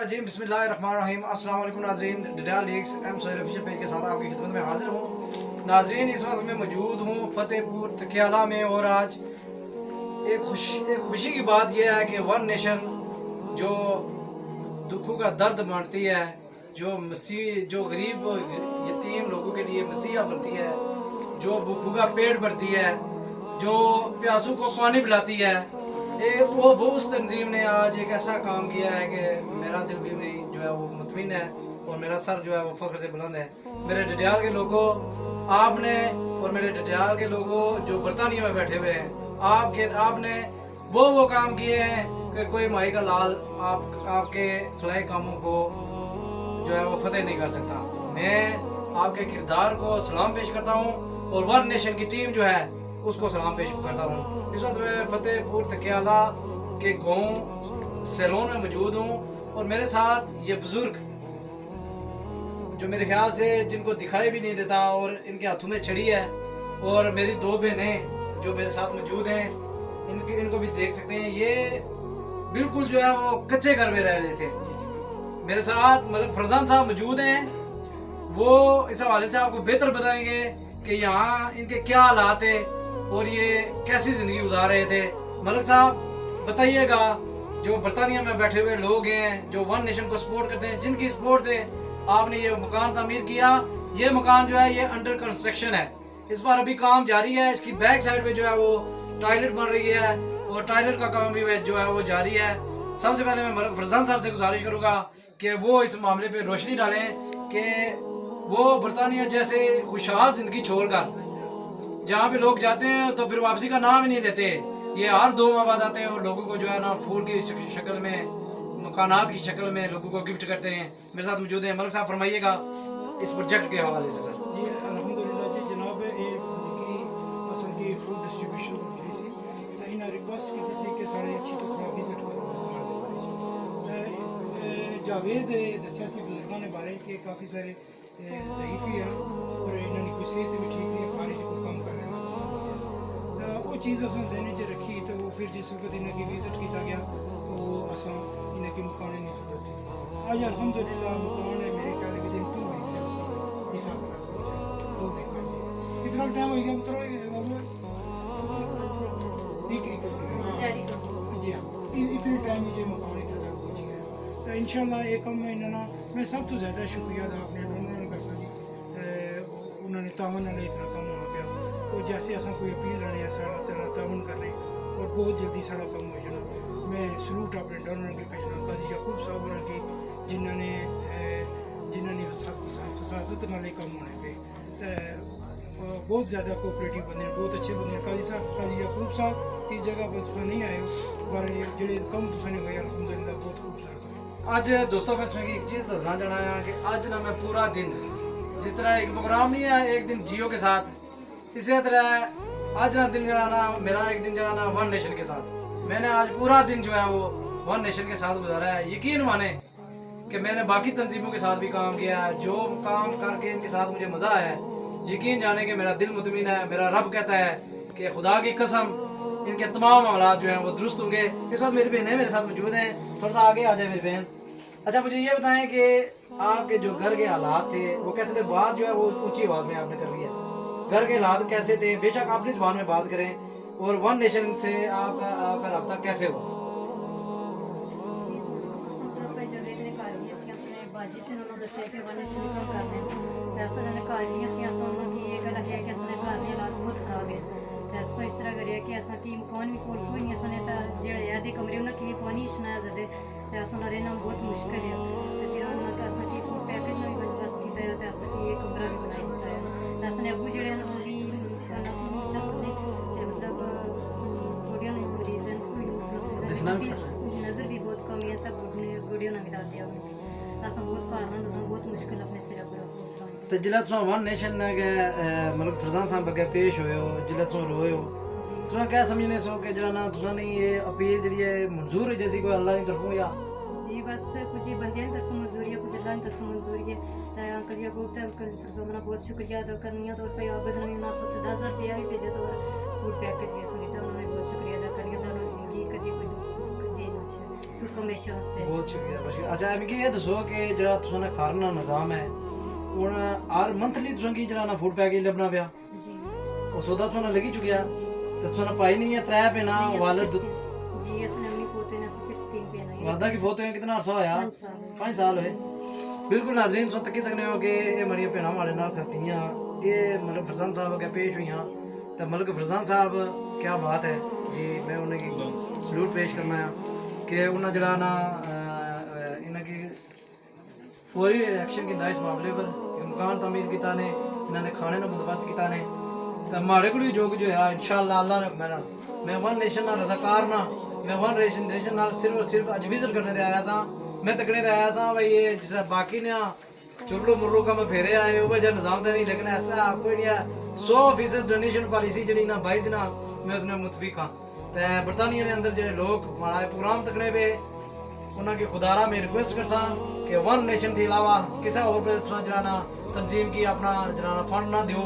जी बिस्मिल्लाहिर्रहमानिर्रहीम। अस्सलाम वालेकुम नाज़रीन, डिडाल leagues M Sohail official page के साथ आपकी खिदमत में हाजिर हूँ। नाज़रीन, इस वक्त मैं मौजूद हूँ फतेहपुर तकियाला में और आज एक खुशी की बात यह है कि वन नेशन जो दुखों का दर्द बांटती है, जो गरीब यतीम लोगों के लिए मसीहा बनती है, जो भूखों का पेट भरती है, जो प्यासों को पानी पिलाती है, वो उस तंजीम ने आज एक ऐसा काम किया है कि मेरा दिल भी जो है वो मुतमिन है और मेरा सर जो है वो फख्र से बुलंद है। मेरे डडियाल के लोगों, आपने और मेरे डडियाल के लोगों जो बरतानिया में बैठे हुए हैं, आपने वो काम किए हैं कि कोई माई का लाल आपके फलाई कामों को जो है वो फतेह नहीं कर सकता। मैं आपके किरदार को सलाम पेश करता हूँ और वन नेशन की टीम जो है उसको सलाम पेश करता हूँ। इस वक्त मैं फतेहपुर तकियाला के गांव सैलोन में मौजूद हूँ और मेरे साथ ये बुजुर्ग जो मेरे ख्याल से जिनको दिखाई भी नहीं देता और इनके हाथों में छड़ी है, और मेरी दो बहनें जो मेरे साथ मौजूद हैं, इनको भी देख सकते हैं। ये बिल्कुल जो है वो कच्चे घर में रह रहे थे। मेरे साथ मतलब फरजान साहब मौजूद हैं, वो इस हवाले से आपको बेहतर बताएंगे कि यहाँ इनके क्या हालात है और ये कैसी जिंदगी गुजार रहे थे। मलिक साहब बताइएगा, जो बरतानिया में बैठे हुए लोग हैं जो वन नेशन को सपोर्ट करते हैं, जिनकी सपोर्ट से आपने ये मकान तामीर किया, ये मकान जो है ये अंडर कंस्ट्रक्शन है, इस पर अभी काम जारी है। इसकी बैक साइड पे जो है वो टॉयलेट बन रही है और टॉयलेट का काम भी जो है वो जारी है। सबसे पहले मैं मलिक फरजान साहब से गुजारिश करूँगा कि वो इस मामले पे रोशनी डालें कि वो बरतानिया जैसे खुशहाल जिंदगी छोड़कर जहाँ पे लोग जाते हैं तो फिर वापसी का नाम ही नहीं लेते, ये हर 2 माह बाद आते हैं और लोगों को जो है ना फूल की शक्ल में, मकानात की शक्ल में लोगों को गिफ्ट करते हैं। मेरे साथ मौजूद हैं, मलिक साहब फरमाइएगा इस प्रोजेक्ट के हवाले से। सर जी अल्हम्दुलिल्लाह जी, जनाब ये असल की फूड डिस्ट्रीब्यूशन की सी इन्हें रिक्वेस्ट की थी कि साढ़े अच्छी तो थोड़ा विजिट करो जावेद दसिया सी बुजुर्गों ने बारे के काफ़ी सारे ज़ईफ़ी हैं और इन्होंने कोई सेहत भी ठीक नहीं है, खारिज को कम कर रहे हैं। वो चीज़ असन जहन च रखी तो वो फिर जिस वक्त इन्हें की विजिट किया गया तो वो असन इन्हें की मकान नहीं जरूरत थी। आज अल्हम्दुलिल्लाह मकान है मेरे ख्याल में दिन 2 वीक से हिसाब हो जाए 2 वीक कितना टाइम हो गया मतलब जी हाँ, इतने टाइम ये मकान इतना तक पहुँच गया तो इंशाल्लाह एक कम महीना ना मैं सब तो ज़्यादा शुक्रिया अदा अपने डोनर कर सकी, उन्होंने तावन ने इतना कम हो गया और जैसे असा कोई अपील रहने साड़ा तेरा तावन करने और बहुत जल्दी साड़ा कम हो जाना। मैं सलूट अपने डोनर के भेजना काजी याकूब साहब की जिन्होंने फसादत नाले कम होने पे बहुत ज़्यादा कोऑपरेटिव बंदे, बहुत अच्छे बंदे। काजी याकूब साहब इस जगह पर तुम नहीं आए पर जो कम तुम हुए अल्हम्दुलिल्लाह बहुत खूबसूरत है। आज दोस्तों मैं तुझे एक चीज़ दसना चाहना है कि आज ना मैं पूरा दिन, जिस तरह एक प्रोग्राम नहीं है एक दिन जियो के साथ, इसी तरह आज ना दिन जलाना मेरा एक दिन जलाना वन नेशन के साथ। मैंने आज पूरा दिन जो है वो वन नेशन के साथ गुजारा है। यकीन माने कि मैंने बाकी तंजीमों के साथ भी काम किया है, जो काम करके इनके साथ मुझे मज़ा आया है, यकीन जाने कि मेरा दिल मुतमिन है। मेरा रब कहता है कि खुदा की कसम इनके तमाम मामला जो हैं वो दुरुस्त होंगे। इस वक्त मेरी बहनें मेरे साथ मौजूद हैं, थोड़ा सा आगे आ जाए मेरी बहन। अच्छा मुझे ये बताएं कि आपके जो घर के हालात थे वो कैसे थे? बात जो है वो ऊंची आवाज़ में आपने कर लिया, घर के हालात कैसे थे? बेशक अपनी जुबान में बात करें, और वन नेशन से आपका रब्ता कैसे हुआ? तो इस तरह करिए कि असा की मकान भी कोई नहीं असने ता जेड़े आधे कमरे उन्हें के लिए पानी शना जदे ते असना रहना बहुत मुश्किल है। तो फिर उन्होंने का असा की फूड पैकेज में बंदोबस्त किया है, तो असा की एक कमरा भी बनाया होता है। तो असने अबू जेड़े हैं वो भी चस्पने मतलब गुड़ियों ने रीजन नज़र भी बहुत कम है, तब गुड़ियों ने मिला दिया असा बहुत कारण बहुत मुश्किल अपने सिर पर। तो जिला तुम वन नेशन के मतलब फरजान साहब अगे पेश होए हो, जिला तुम रोए हो, तुम क्या समझने सो कि जरा ना तुम नहीं ये अपील जी है मंजूर है जैसी कोई अल्लाह की तरफों या जी बस कुछ बंदियों की तरफों मंजूरी है, कुछ अल्लाह की तरफों मंजूरी है। तो अंकल जी को अंकल फरजाना बहुत शुक्रिया अदा करनी है। तो भाई आबद ने 10,000 रुपया भी भेजा तो फूड पैकेज भी सुनी, तो उन्होंने बहुत शुक्रिया अदा करनी है। तो जिंदगी कभी कोई दुख देना चाहिए। सुख हमेशा वास्ते। बहुत शुक्रिया बहुत शुक्रिया। अच्छा मिगी ये दसो कि जेह्ड़ा तुसां ने घर ना निज़ाम है हून हर मंथली तुसां की जेह्ड़ा ना फूड पैकेज लब्भना पिया जी ओह् सौदा तुसां लगी चुकेआ ते तुसां ने पाई नहीं है 3 पेना वालिद जी असने अम्मी पोते ने सिर्फ 3 पे ना वादा की फोते कितना अरसा होया 5 साल 5 साल होए बिल्कुल नाज़रीन तुस तक्की सकने हो कि ये मरिया भैन हमारे नाल खड़तियां ये मतलब फरजान साहब अग्गे पेश हुई तो मतलब कि फरजान साहब क्या बात है जी मैं उन्हें सलूट पेश करना है कि उन्हें जरा ना इन्हें फौरी एक्शन किया इस मामले पर मकान तमीर किया ने इन्होंने खाने का बंदोबस्त किया ने तो हमारे को जो कुछ है इंशाअल्लाह अल्लाह ने हुक्म नाल मैं वन नेशन ना रजाकार ना मैं वन नेशन नाल सिर्फ और सिर्फ अज विजिट करने आया सा मैं तकने आया सा भाई ये जिस बाकी ने चुरलो मुरलो का मैं फेरे आए वो वजह निजाम तो नहीं लेकिन ऐसा कोई नहीं है 100% डोनेशन पॉलिसी जी ना 22 ना मैं उसने मुतफिक हाँ तो बरतानिया के अंदर जो लोग हमारा प्रोग्राम तकने पे उन्होंने खुदारा में रिक्वेस्ट कर सा कि वन नेशन के अलावा किसी और पे जराना तंजीम की अपना जराना फंड ना दियो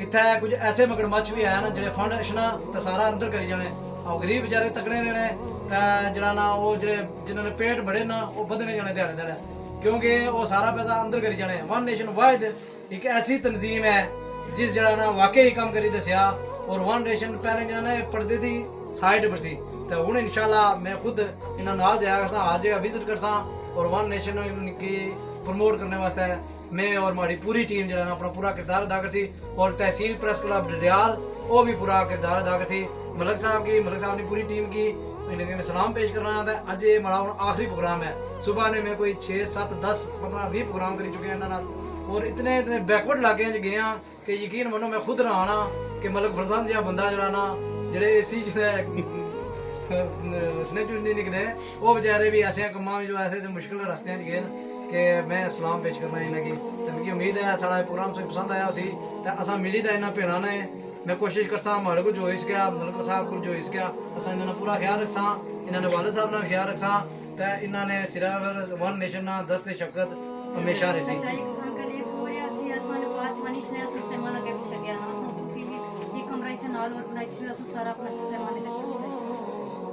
इतने कुछ ऐसे मगरमच्छ भी है ना जो फंड अछना तो सारा अंदर करी जाने और गरीब बेचारे तकने रहने तो जराना वो जो जिन्होंने पेट बड़े ना वो बदने जाने दिहाड़े दिहाड़े क्योंकि वो सारा पैसा अंदर करी जाने वन नेशन वाहिद एक ऐसी तंजीम है जिस जराना वाकई काम करी दसिया और वन नेशन पहले जराना पर्दे की साइड पर सी तो हूँ इंशाल्लाह मैं खुद इन्होंने नाल जाया करसा हर जगह विजिट करसा और वन नेशन की प्रमोट करने वास्ते मैं और हमारी पूरी टीम जो अपना पूरा किरदार अदा करती और तहसील प्रेस क्लब डडियाल वो भी पूरा किरदार अदा करती मलक साहब ने पूरी टीम की इन्हें मैं सलाम पेश कर रहा था अज ये हमारा आखिरी प्रोग्राम है सुबह ने मैं कोई 6, 7, 10, 15, 20 प्रोग्राम करी चुके हैं इन्होंने और इतने बैकवर्ड इलाके गए कि यकीन मनो मैं खुद रहा ना कि मलक फरजान जहा बंदा जरा ना जेडे एसी नहीं निकले वो बेचारे भी ऐसे कम्मा जो ऐसे मुश्किल रस्ते गए कि मैं सलाम पेश करना इन्हें की मिगी उम्मीद है सारा प्रोग्राम तुझे पसंद आया उसी तो असा मिली तो इन्होंने भैनों ने मैं कोशिश करसा हमारे को जो हो सकिया मलक साहब को जो हो सकिया असा इन्होंने पूरा ख्याल रखसा इन्होंने वालिद साहब ने ख्याल रखसा तो इन्होंने सिर्फ वन नेशन ना दस्ते शफकत हमेशा रही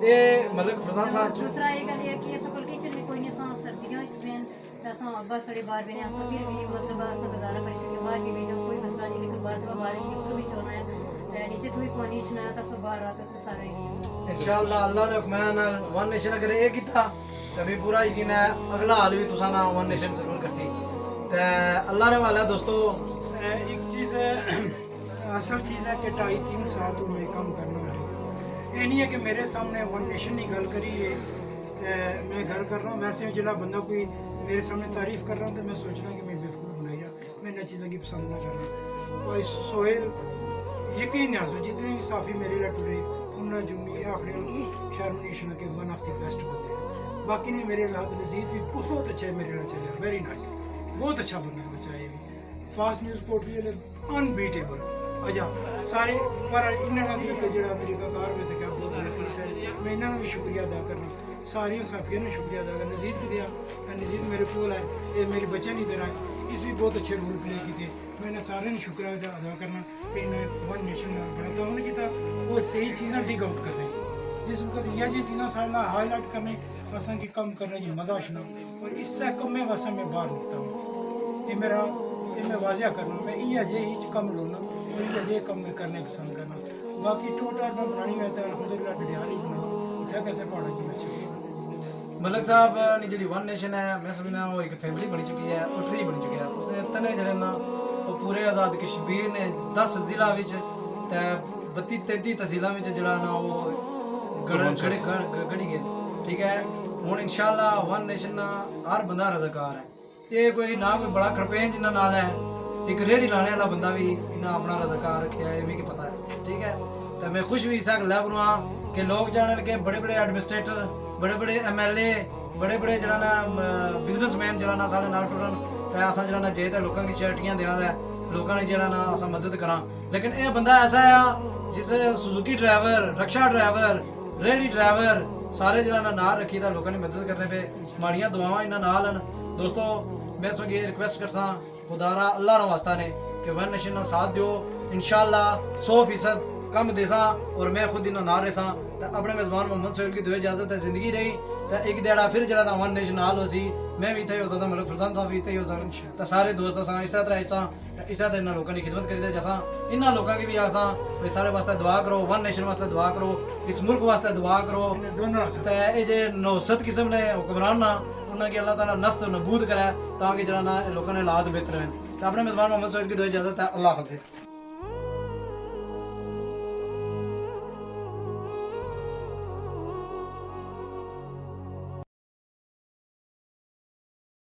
ये मलक फरजान साहब दूसरा ये गल है कि असा कोल किचन में कोई नहीं सा सर्दियां विच बेन असा अब्बा साढ़े बाहर बेने असा फिर भी मतलब असा गुजारा कर सके बाहर भी भेजो कोई मसला नहीं लेकिन बाद में बारिश के ऊपर भी चलना है नीचे थोड़ी पानी छना तो सब बाहर आते तो सारे इंशाअल्लाह अल्लाह ने हुक्म नाल वन नेशन अगर ये कीता तभी पूरा यकीन है अगला हाल भी तुसा ना वन नेशन जरूर करसी ते अल्लाह ने वाला दोस्तों एक चीज़ असल चीज़ है कि 2.5-3 साल तो मैं काम करना है ये नहीं है कि मेरे सामने वन नेशन की गल करी है मैं गल कर रहा हूँ वैसे जिला बंदा कोई मेरे सामने तारीफ कर रहा हूँ तो मैं सोचना कि मैं बेवकूफ़ बनाया मैं इन चीज़ों की पसंद ना करना तो सोहेल यकीन ना सो जितने भी साफी मेरे लिए टुरे उन्होंने जुम्मी अपने शर्मनीशन के वन ऑफ द बेस्ट बंदे बाकी ने मेरे हाथ नज़ीद भी बहुत अच्छे मेरे लिए चले वेरी नाइस बहुत अच्छा बंदा बच्चा ये भी फास्ट न्यूज़ पोर्टल अनबीटेबल अच्छा सारे पर इन्होंने जो तरीकाकार में क्या बहुत नफीस है मैं इन्होंने भी शुक्रिया अदा करना सारिया साफिया ने शुक्रिया अदा करना नज़ीद की दिया नज़ीद मेरे को है ये मेरे बच्चे नहीं तरह इस भी बहुत अच्छे रोल प्ले किए मैंने सारे ने शुक्रिया अदा करना कि इन्हें वन नेशन बड़ा तो उन्होंने किया वो सही चीज़ें डिग आउट करने जिस वक्त यह जी चीज़ें सारे हाईलाइट करने असा की कम करने की मजा आना और इससे कम में वैसा मैं बाहर निकलता हूँ ये मेरा ये मैं वाजिया करना मैं ये अजय ही कम लोना ये कम में करने पसंद करना बाकी टोटा में बनानी है तो अलहमदुलिल्लाह डडियाली बना उठा कैसे पहाड़ा की अच्छी मलक साहब ने जी वन नेशन है मैं समझना वो एक फैमिली बनी चुकी है और ट्री बनी चुकी है उसने तने जड़े ना वो पूरे आज़ाद कश्मीर ने 10 जिला विच ते 32-33 तहसीलों में जड़ा ना वो गड़ी गए ठीक है हूँ इंशाअल्लाह वन नेशन हर बंदा रजाकार है ये कोई ना कोई बड़ा खड़पें जिन्ना नाल है एक रेहड़ी लाने वाला बंदा भी इन्हें अपना रजाकार रखा है मिगी पता है ठीक है तो मैं खुश भी इसा गल्ला बनवा कि लोग जानन के बड़े बड़े एडमिनिस्ट्रेटर बड़े बड़े MLA बड़े बड़े जरा ना बिजनेसमैन जरा ना सारे नाल टुरन तो असा जरा ना जे तो लोगों की चैरिटियां देना है लोगों ने जरा ना असा मदद करा लेकिन ये बंदा ऐसा है जिस सुजुकी ड्राइवर रक्षा ड्राइवर रेहड़ी ड्राइवर सारे जरा ना नाल रखी था लोगों ने मदद करने पे माड़ियां दुआवां इन्हां नाल दोस्तों मैं तो ये रिक्वेस्ट करसा खुदारा अल्लाह रा वास्ता ने कि वन नेशन का साथ दो इंशाअल्लाह 100% कम देसा और मैं खुद इन्हें ना रहसा तो अपने मेज़बान मोहम्मद सोहेल की दुआ इजाज़त है ज़िंदगी रही ਤੇ ਇੱਕ ਦਿਹਾੜਾ ਫਿਰ ਜਿਹੜਾ ਨਾ ਵਨ ਨੇਸ਼ਨ ਹਾਲ ਹੋਸੀ ਮੈਂ ਵੀ ਇੱਥੇ ਹੋ ਸਕਦਾ ਮਲਕ ਫਰਜ਼ਾਨ ਸਾਹਿਬ ਵੀ ਇੱਥੇ ਹੋ ਸਕਣ ਤਾਂ ਸਾਰੇ ਦੋਸਤ ਅਸਾਂ ਇਸ ਤਰ੍ਹਾਂ ਇਸ ਤਰ੍ਹਾਂ ਇਹਨਾਂ ਲੋਕਾਂ ਦੀ ਖਿਦਮਤ ਕਰੀਦਾ ਜਸਾਂ ਇਹਨਾਂ ਲੋਕਾਂ की भी आसा ਵੀ ਸਾਰੇ ਵਾਸਤੇ ਦੁਆ ਕਰੋ ਵਨ ਨੇਸ਼ਨ ਵਾਸਤੇ ਦੁਆ ਕਰੋ ਇਸ ਮੁਲਕ ਵਾਸਤੇ ਦੁਆ ਕਰੋ ਤੇ ਇਹ ਜੇ ਨੌਸਤ ਕਿਸਮ ਨੇ ਹੁਕਮਰਾਨ ਨਾ ਉਹਨਾਂ की अल्लाह ताला नस्त नबूद करे ताकि जरा ना लोगों ने हालात बेहतर हैं तो अपने मेज़बान मोहम्मद सोहेल की दुआ इजाज़त है अल्लाह हाफिज़।